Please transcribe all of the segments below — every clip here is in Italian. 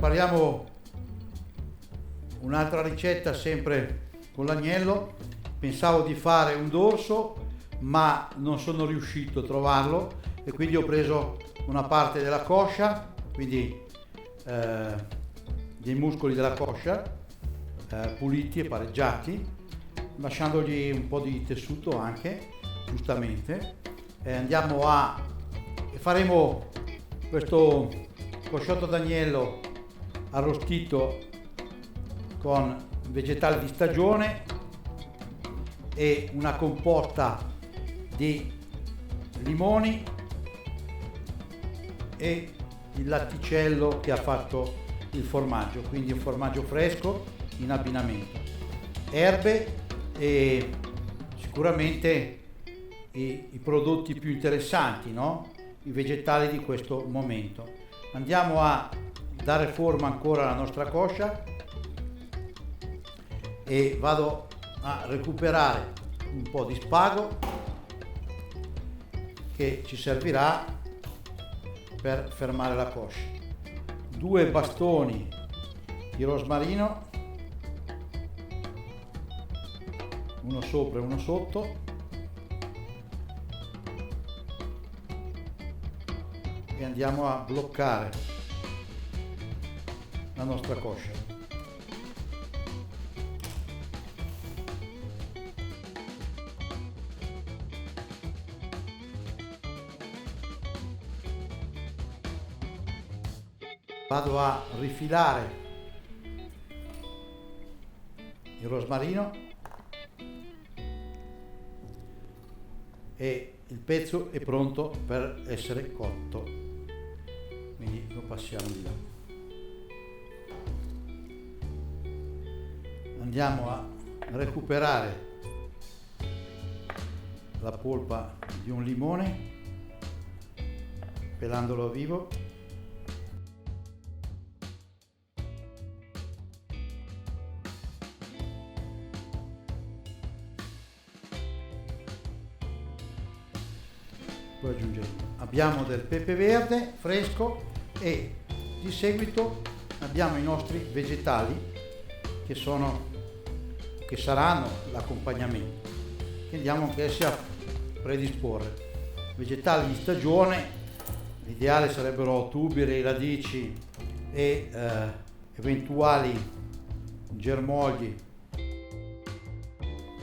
prepariamo un'altra ricetta sempre con l'agnello. Pensavo di fare un dorso, ma non sono riuscito a trovarlo e quindi ho preso una parte della coscia, quindi dei muscoli della coscia puliti e pareggiati, lasciandogli un po' di tessuto anche, giustamente. Faremo questo cosciotto d'agnello arrostito con vegetali di stagione e una composta di limoni e il latticello che ha fatto il formaggio, quindi un formaggio fresco in abbinamento, erbe e sicuramente i prodotti più interessanti, no? I vegetali di questo momento. Andiamo a dare forma ancora alla nostra coscia e vado a recuperare un po' di spago che ci servirà per fermare la coscia, 2 bastoni di rosmarino, uno sopra e uno sotto, e andiamo a bloccare la nostra coscia. Vado a rifilare il rosmarino e il pezzo è pronto per essere cotto, quindi lo passiamo di là. Andiamo a recuperare la polpa di un limone pelandolo a vivo. Poi abbiamo del pepe verde fresco e di seguito abbiamo i nostri vegetali che saranno l'accompagnamento, che andiamo anch'essi a predisporre. Vegetali di stagione, l'ideale sarebbero tuberi, radici e eventuali germogli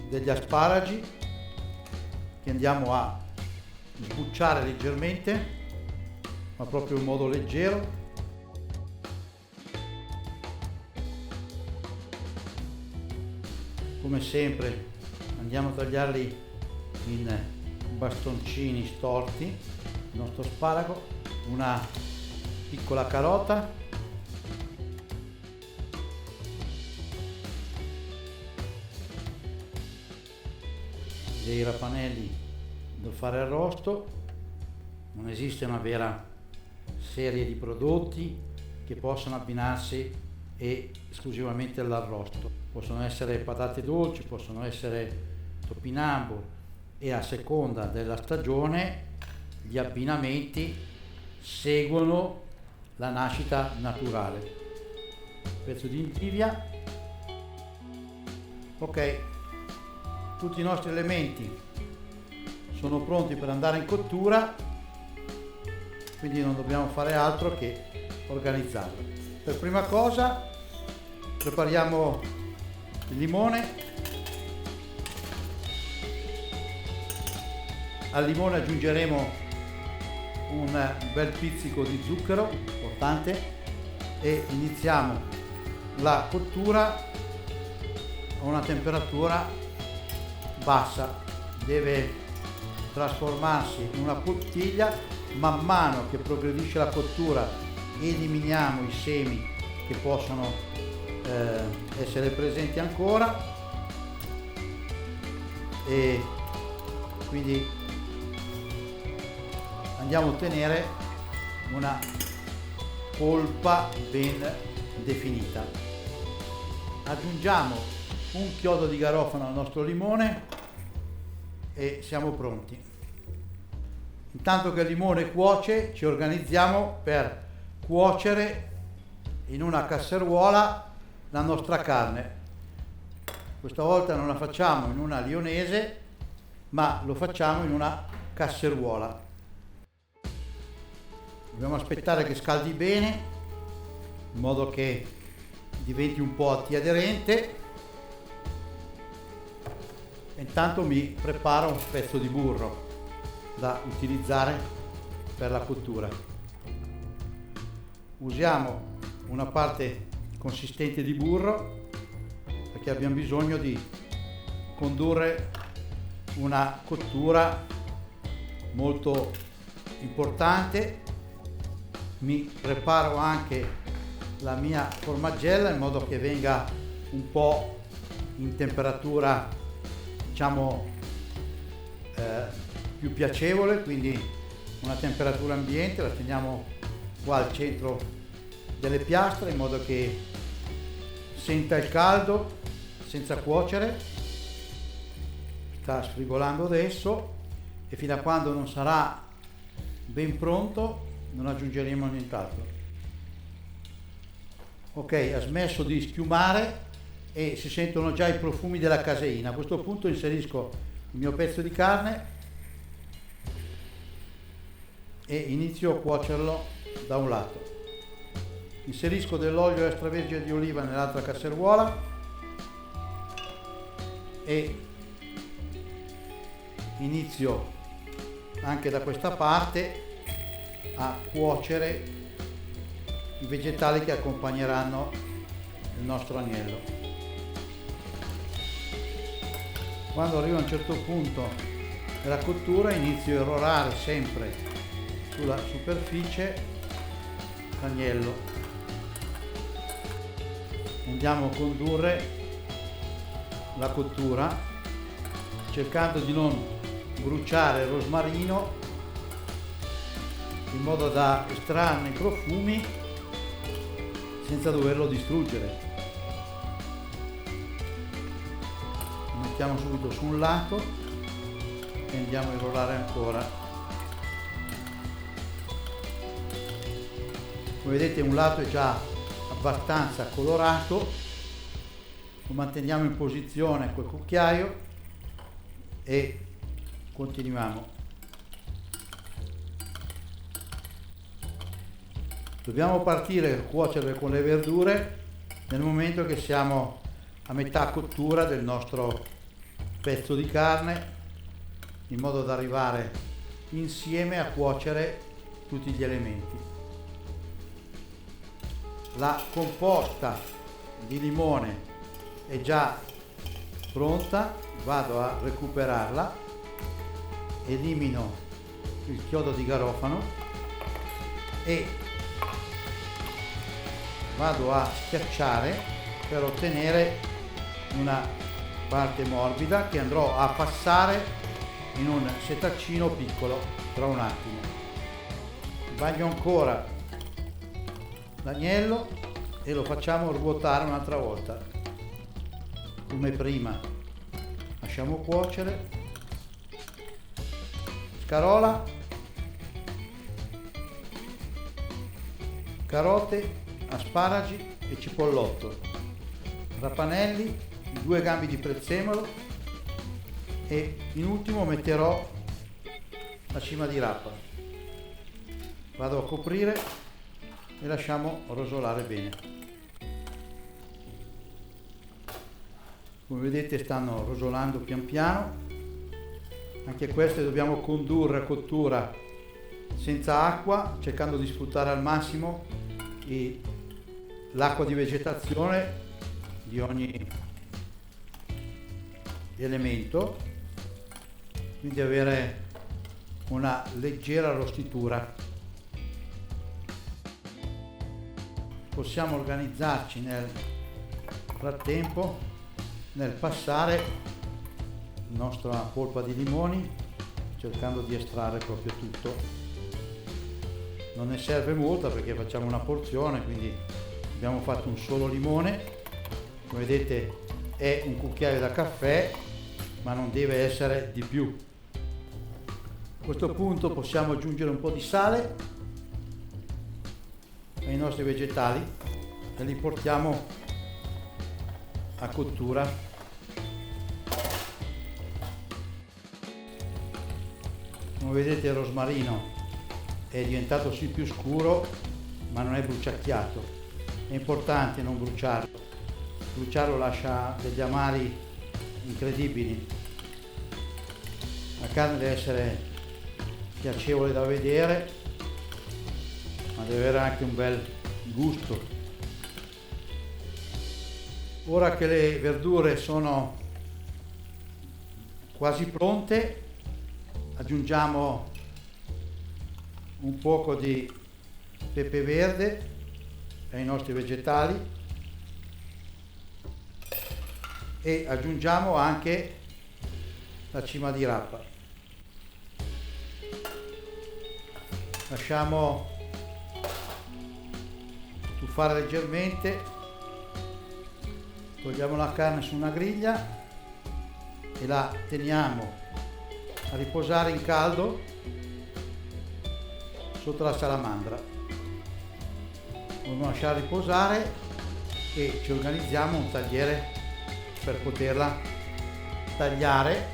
degli asparagi che andiamo a sbucciare leggermente, ma proprio in modo leggero. Come sempre andiamo a tagliarli in bastoncini storti il nostro sparago, una piccola carota, dei rapanelli da fare arrosto. Non esiste una vera serie di prodotti che possano abbinarsi esclusivamente all'arrosto. Possono essere patate dolci, possono essere topinambur e a seconda della stagione gli abbinamenti seguono la nascita naturale. Pezzo di endivia. Ok, tutti i nostri elementi sono pronti per andare in cottura, quindi non dobbiamo fare altro che organizzarlo. Per prima cosa prepariamo il limone. Al limone aggiungeremo un bel pizzico di zucchero, importante, e iniziamo la cottura a una temperatura bassa. Deve trasformarsi in una bottiglia. Man mano che progredisce la cottura eliminiamo i semi che possono essere presenti ancora, e quindi andiamo a ottenere una polpa ben definita. Aggiungiamo un chiodo di garofano al nostro limone e siamo pronti. Intanto che il limone cuoce, ci organizziamo per cuocere in una casseruola la nostra carne. Questa volta non la facciamo in una lionese, ma lo facciamo in una casseruola. Dobbiamo aspettare che scaldi bene, in modo che diventi un po' antiaderente. E intanto mi preparo un pezzo di burro da utilizzare per la cottura. Usiamo una parte consistente di burro perché abbiamo bisogno di condurre una cottura molto importante. Mi preparo anche la mia formaggella in modo che venga un po' in temperatura, diciamo, più piacevole, quindi una temperatura ambiente. La teniamo qua al centro delle piastre in modo che senta il caldo senza cuocere. Sta sfrigolando adesso e fino a quando non sarà ben pronto non aggiungeremo nient'altro. Ok, ha smesso di schiumare e si sentono già i profumi della caseina. A questo punto inserisco il mio pezzo di carne e inizio a cuocerlo da un lato. Inserisco dell'olio extravergine di oliva nell'altra casseruola e inizio anche da questa parte a cuocere i vegetali che accompagneranno il nostro agnello. Quando arrivo a un certo punto della cottura inizio a irrorare sempre sulla superficie l'agnello. Andiamo a condurre la cottura cercando di non bruciare il rosmarino, in modo da estrarne i profumi senza doverlo distruggere. Lo mettiamo subito su un lato e andiamo a irrorare ancora. Come vedete un lato è già abbastanza colorato, lo manteniamo in posizione col cucchiaio e continuiamo. Dobbiamo partire a cuocere con le verdure nel momento che siamo a metà cottura del nostro pezzo di carne, in modo da arrivare insieme a cuocere tutti gli elementi. La composta di limone è già pronta, vado a recuperarla, elimino il chiodo di garofano e vado a schiacciare per ottenere una parte morbida che andrò a passare in un setaccino piccolo tra un attimo. Bagno ancora l'agnello e lo facciamo ruotare un'altra volta come prima. Lasciamo cuocere. Scarola, carote, asparagi e cipollotto, rapanelli, 2 gambi di prezzemolo e in ultimo metterò la cima di rapa. Vado a coprire e lasciamo rosolare bene. Come vedete stanno rosolando pian piano. Anche queste dobbiamo condurre a cottura senza acqua, cercando di sfruttare al massimo l'acqua di vegetazione di ogni elemento, quindi avere una leggera rostitura. Possiamo organizzarci nel frattempo nel passare la nostra polpa di limoni, cercando di estrarre proprio tutto. Non ne serve molta perché facciamo una porzione, quindi abbiamo fatto un solo limone. Come vedete è un cucchiaio da caffè, ma non deve essere di più. A questo punto possiamo aggiungere un po' di sale ai nostri vegetali e li portiamo a cottura. Come vedete il rosmarino è diventato sì più scuro, ma non è bruciacchiato. È importante non bruciarlo. Bruciarlo lascia degli amari incredibili. La carne deve essere piacevole da vedere, ma deve avere anche un bel gusto. Ora che le verdure sono quasi pronte, aggiungiamo un poco di pepe verde ai nostri vegetali e aggiungiamo anche la cima di rapa. Lasciamo tuffare leggermente, togliamo la carne su una griglia e la teniamo a riposare in caldo sotto la salamandra. Dobbiamo lasciare riposare e ci organizziamo un tagliere per poterla tagliare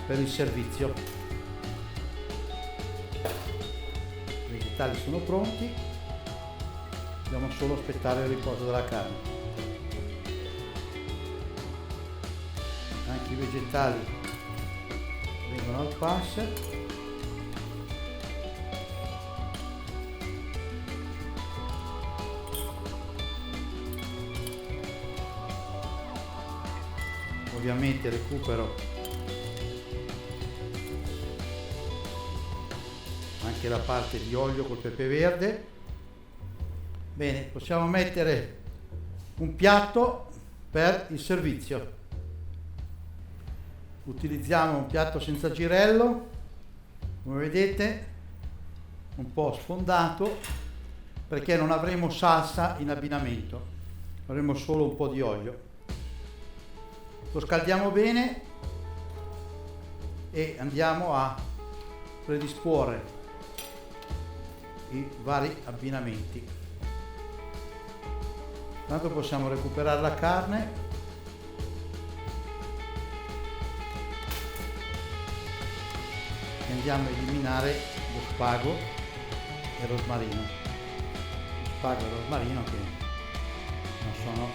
per il servizio. I vegetali sono pronti, dobbiamo solo aspettare il riposo della carne. Anche i vegetali vengono al pass. Ovviamente recupero anche la parte di olio col pepe verde. Bene, possiamo mettere un piatto per il servizio. Utilizziamo un piatto senza girello, come vedete, un po' sfondato, perché non avremo salsa in abbinamento, avremo solo un po' di olio. Lo scaldiamo bene e andiamo a predisporre i vari abbinamenti. Tanto possiamo recuperare la carne e andiamo a eliminare lo spago e il rosmarino. Lo spago e il rosmarino che non sono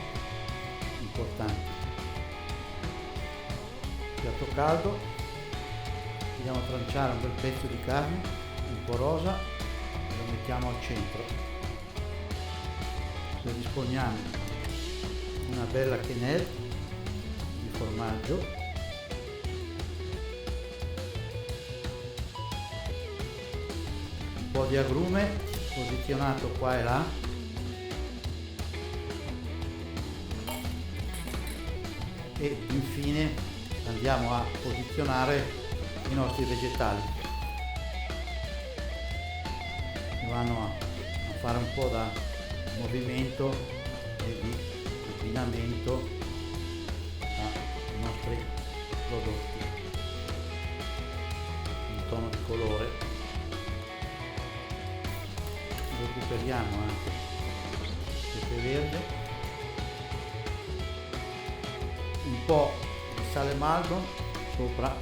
importanti. Piatto caldo, andiamo a tranciare un bel pezzo di carne un po' rosa e lo mettiamo al centro. Disponiamo una bella quenelle di formaggio, un po' di agrume posizionato qua e là, e infine andiamo a posizionare i nostri vegetali che vanno a fare un po' da movimento e di abbinamento ai nostri prodotti. Un tono di colore. Recuperiamo anche il pepe verde, un po' di sale maldo sopra